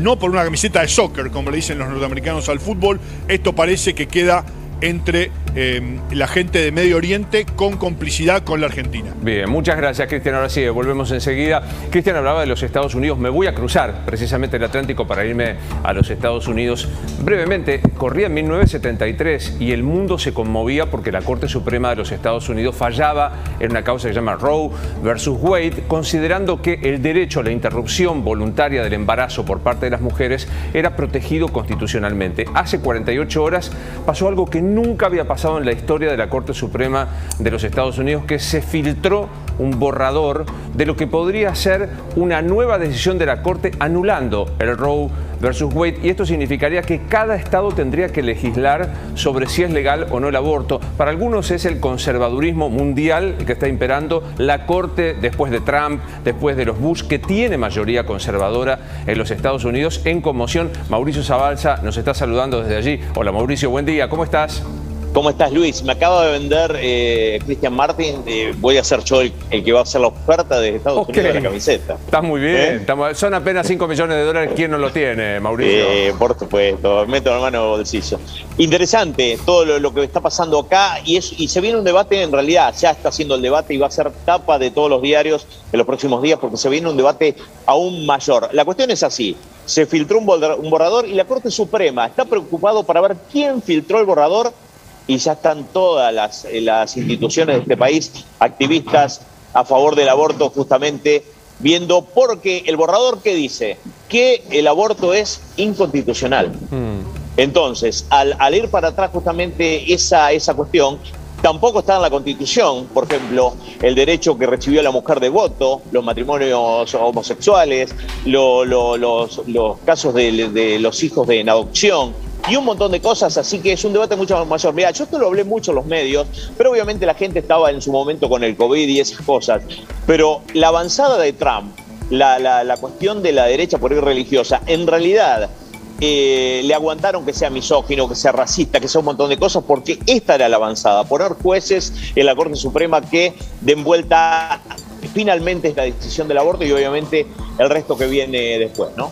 no por una camiseta de soccer, como le dicen los norteamericanos al fútbol. Esto parece que queda entre la gente de Medio Oriente con complicidad con la Argentina. Bien, muchas gracias, Cristian. Ahora sí, volvemos enseguida. Cristian hablaba de los Estados Unidos. Me voy a cruzar precisamente el Atlántico para irme a los Estados Unidos. Brevemente, corría en 1973 y el mundo se conmovía porque la Corte Suprema de los Estados Unidos fallaba en una causa que se llama Roe versus Wade, considerando que el derecho a la interrupción voluntaria del embarazo por parte de las mujeres era protegido constitucionalmente. Hace 48 horas pasó algo que nunca había pasado en la historia de la Corte Suprema de los Estados Unidos, que se filtró un borrador de lo que podría ser una nueva decisión de la Corte anulando el Roe versus Wade, y esto significaría que cada estado tendría que legislar sobre si es legal o no el aborto. Para algunos es el conservadurismo mundial que está imperando. La Corte, después de Trump, después de los Bush, que tiene mayoría conservadora en los Estados Unidos, en conmoción. Mauricio Zabalza nos está saludando desde allí. Hola Mauricio, buen día, ¿cómo estás? ¿Cómo estás, Luis? Me acaba de vender Cristian Martin. Voy a ser yo el que va a hacer la oferta de Estados Unidos de la camiseta. Estás muy bien. Son apenas $5 millones. ¿Quién no lo tiene, Mauricio? Por supuesto. Meto la mano en el bolsillo. Interesante todo lo que está pasando acá. Y se viene un debate, en realidad ya está haciendo el debate y va a ser tapa de todos los diarios en los próximos días, porque se viene un debate aún mayor. La cuestión es así. Se filtró un borrador y la Corte Suprema está preocupado para ver quién filtró el borrador. Y ya están todas las instituciones de este país, activistas a favor del aborto, justamente viendo, porque el borrador que dice que el aborto es inconstitucional. Entonces, al ir para atrás justamente esa cuestión, tampoco está en la Constitución, por ejemplo, el derecho que recibió la mujer de voto, los matrimonios homosexuales, los casos de los hijos en adopción, y un montón de cosas, así que es un debate mucho mayor. Mira, yo esto lo hablé mucho en los medios, pero obviamente la gente estaba en su momento con el COVID y esas cosas. Pero la avanzada de Trump, la cuestión de la derecha por ir religiosa, en realidad le aguantaron que sea misógino, que sea racista, que sea un montón de cosas, porque esta era la avanzada, poner jueces en la Corte Suprema que den vuelta finalmente esta decisión del aborto y obviamente el resto que viene después, ¿no?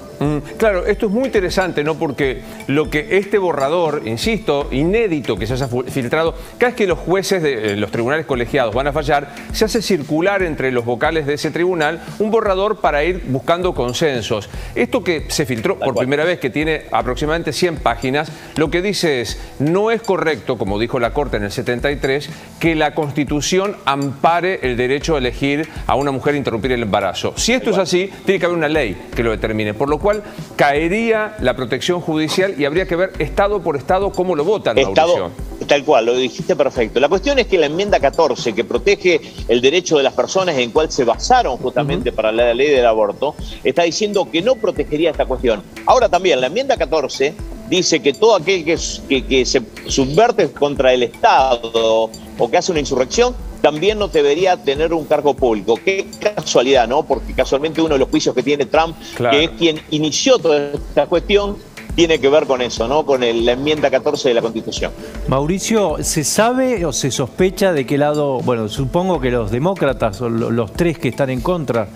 Claro, esto es muy interesante, ¿no? Porque lo que este borrador, insisto, inédito que se haya filtrado, cada vez que los jueces de los tribunales colegiados van a fallar, se hace circular entre los vocales de ese tribunal un borrador para ir buscando consensos. Esto que se filtró por primera vez, que tiene aproximadamente 100 páginas, lo que dice es, no es correcto, como dijo la Corte en el 73, que la Constitución ampare el derecho a elegir a una mujer interrumpir el embarazo. Si esto es así, tiene que haber una ley que lo determine, por lo cual caería la protección judicial y habría que ver estado por estado cómo lo votan, Mauricio. Tal cual, lo dijiste perfecto. La cuestión es que la enmienda 14, que protege el derecho de las personas en cual se basaron justamente para la ley del aborto, está diciendo que no protegería esta cuestión. Ahora también, la enmienda 14 dice que todo aquel que se subverte contra el Estado o que hace una insurrección, también no debería tener un cargo público. Qué casualidad, ¿no? Porque casualmente uno de los juicios que tiene Trump, claro, que es quien inició toda esta cuestión, tiene que ver con eso, ¿no? Con la enmienda 14 de la Constitución. Mauricio, ¿se sabe o se sospecha de qué lado, bueno, supongo que los demócratas o los tres que están en contra,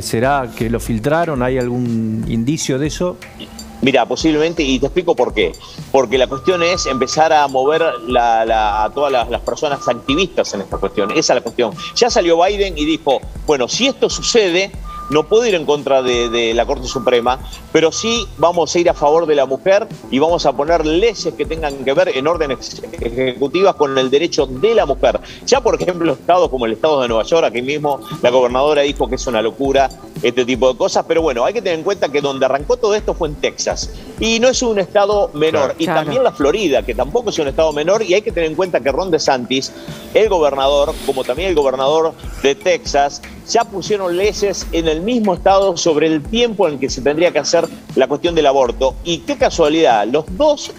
¿será que lo filtraron? ¿Hay algún indicio de eso? Mira, posiblemente, y te explico por qué. Porque la cuestión es empezar a mover a todas las personas activistas en esta cuestión. Esa es la cuestión. Ya salió Biden y dijo, bueno, si esto sucede, no puedo ir en contra de la Corte Suprema, pero sí vamos a ir a favor de la mujer y vamos a poner leyes que tengan que ver en órdenes ejecutivas con el derecho de la mujer. Ya, por ejemplo, estados como el estado de Nueva York, aquí mismo la gobernadora dijo que es una locura este tipo de cosas, pero bueno, hay que tener en cuenta que donde arrancó todo esto fue en Texas, y no es un estado menor, y también la Florida, que tampoco es un estado menor, y hay que tener en cuenta que Ron DeSantis, el gobernador, como también el gobernador de Texas, ya pusieron leyes en el mismo estado sobre el tiempo en el que se tendría que hacer la cuestión del aborto. Y qué casualidad,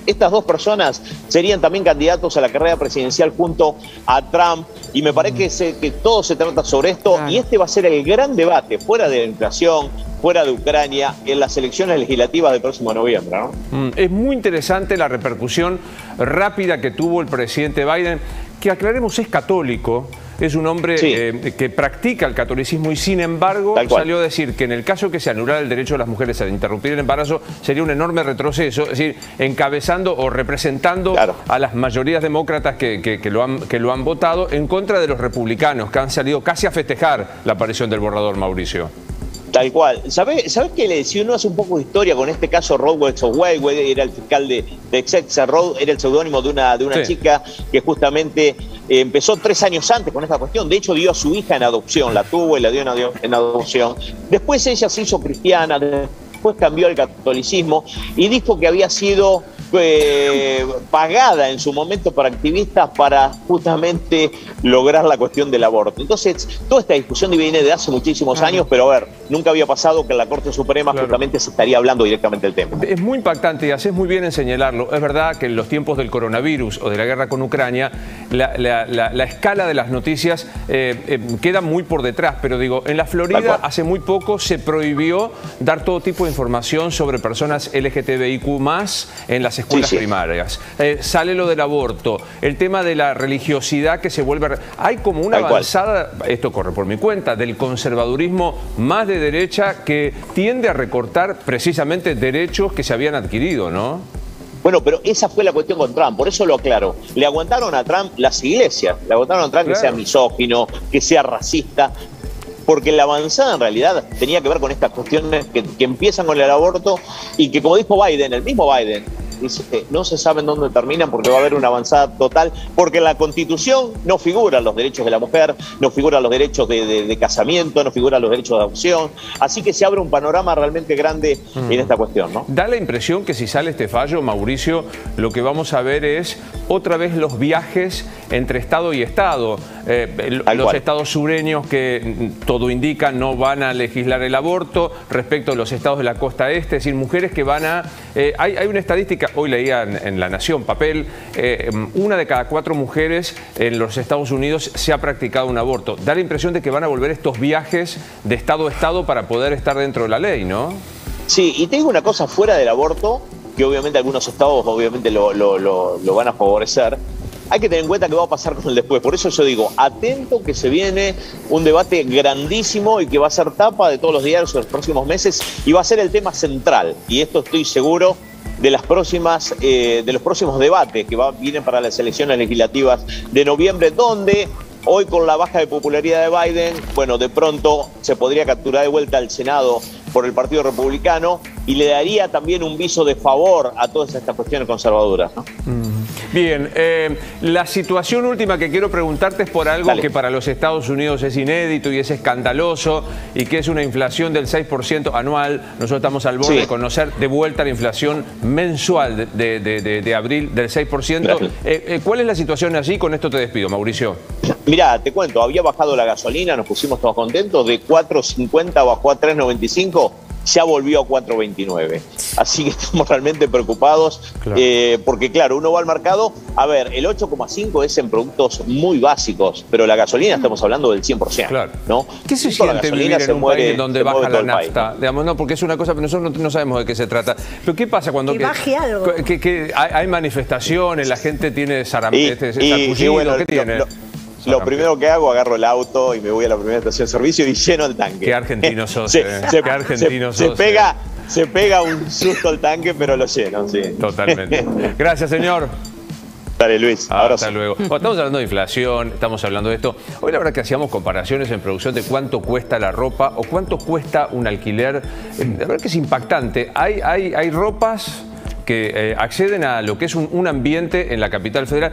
estas dos personas serían también candidatos a la carrera presidencial junto a Trump, y me parece que todo se trata sobre esto, y este va a ser el gran debate, fuera de la inflación, fuera de Ucrania, en las elecciones legislativas del próximo noviembre, ¿no? Es muy interesante la repercusión rápida que tuvo el presidente Biden, que aclaremos es católico, es un hombre Sí. que practica el catolicismo y sin embargo salió a decir que en el caso que se anulara el derecho de las mujeres a interrumpir el embarazo sería un enorme retroceso, es decir, encabezando o representando a las mayorías demócratas que lo han votado en contra de los republicanos, que han salido casi a festejar la aparición del borrador, Mauricio. Tal cual. ¿Sabés que si uno hace un poco de historia con este caso, Rod Wade era el fiscal de Essex, Rod era el seudónimo de una chica que justamente empezó 3 años antes con esta cuestión. De hecho, dio a su hija en adopción, la tuvo y la dio en adopción. Después ella se hizo cristiana, después cambió al catolicismo y dijo que había sido pagada en su momento por activistas para justamente lograr la cuestión del aborto. Entonces, toda esta discusión viene de hace muchísimos años, pero a ver, nunca había pasado que en la Corte Suprema justamente se estaría hablando directamente del tema. Es muy impactante y haces muy bien en señalarlo. Es verdad que en los tiempos del coronavirus o de la guerra con Ucrania, la escala de las noticias queda muy por detrás, pero digo, en la Florida hace muy poco se prohibió dar todo tipo de información sobre personas LGTBIQ+, en las escuelas primarias. Sale lo del aborto, el tema de la religiosidad que se vuelve... Hay como una avanzada, esto corre por mi cuenta, del conservadurismo más de derecha que tiende a recortar precisamente derechos que se habían adquirido, ¿no? Bueno, pero esa fue la cuestión con Trump, por eso lo aclaro. Le aguantaron a Trump las iglesias, le aguantaron a Trump que sea misógino, que sea racista, porque la avanzada en realidad tenía que ver con estas cuestiones que empiezan con el aborto y que, como dijo Biden, el mismo Biden, dice que no se sabe en dónde terminan porque va a haber una avanzada total, porque en la Constitución no figuran los derechos de la mujer, no figuran los derechos de casamiento, no figuran los derechos de adopción, así que se abre un panorama realmente grande en esta cuestión, ¿no? Da la impresión que si sale este fallo, Mauricio, lo que vamos a ver es otra vez los viajes entre Estado y Estado. Los estados sureños que todo indica no van a legislar el aborto respecto a los estados de la costa este, es decir, mujeres que van a... hay una estadística, hoy leía en La Nación, papel, 1 de cada 4 mujeres en los Estados Unidos se ha practicado un aborto. Da la impresión de que van a volver estos viajes de estado a estado para poder estar dentro de la ley, ¿no? Sí, y te digo una cosa fuera del aborto, que obviamente algunos estados obviamente lo van a favorecer. Hay que tener en cuenta qué va a pasar con el después. Por eso yo digo, atento que se viene un debate grandísimo y que va a ser tapa de todos los diarios en los próximos meses y va a ser el tema central. Y esto estoy seguro de los próximos debates que vienen para las elecciones legislativas de noviembre, donde hoy con la baja de popularidad de Biden, bueno, de pronto se podría capturar de vuelta al Senado por el Partido Republicano y le daría también un viso de favor a todas estas cuestiones conservadoras, ¿no? Bien, la situación última que quiero preguntarte es por algo que para los Estados Unidos es inédito y es escandaloso y que es una inflación del 6% anual. Nosotros estamos al borde de conocer de vuelta la inflación mensual de abril del 6%. ¿Cuál es la situación allí? Con esto te despido, Mauricio. Mirá, te cuento, había bajado la gasolina, nos pusimos todos contentos, de 4.50 bajó a 3.95. Ya volvió a 4.29. Así que estamos realmente preocupados porque, claro, uno va al mercado, a ver, el 8,5 es en productos muy básicos, pero la gasolina estamos hablando del 100%. ¿No? ¿Qué se siente vivir en un país donde baja la nafta? Digamos, no, porque es una cosa, pero nosotros no sabemos de qué se trata. Pero ¿qué pasa cuando baje algo? Que hay manifestaciones, la gente tiene sarpullido? ¿Qué tiene? Lo primero que hago, agarro el auto y me voy a la primera estación de servicio y lleno el tanque. Qué argentino sos, qué argentino sos. Se pega un susto el tanque, pero lo lleno, sí. Totalmente. Gracias, señor. Dale, Luis. Hasta luego. Bueno, estamos hablando de inflación, estamos hablando de esto. Hoy la verdad que hacíamos comparaciones en producción de cuánto cuesta la ropa o cuánto cuesta un alquiler. La verdad que es impactante. Hay ropas que acceden a lo que es un ambiente en la capital federal.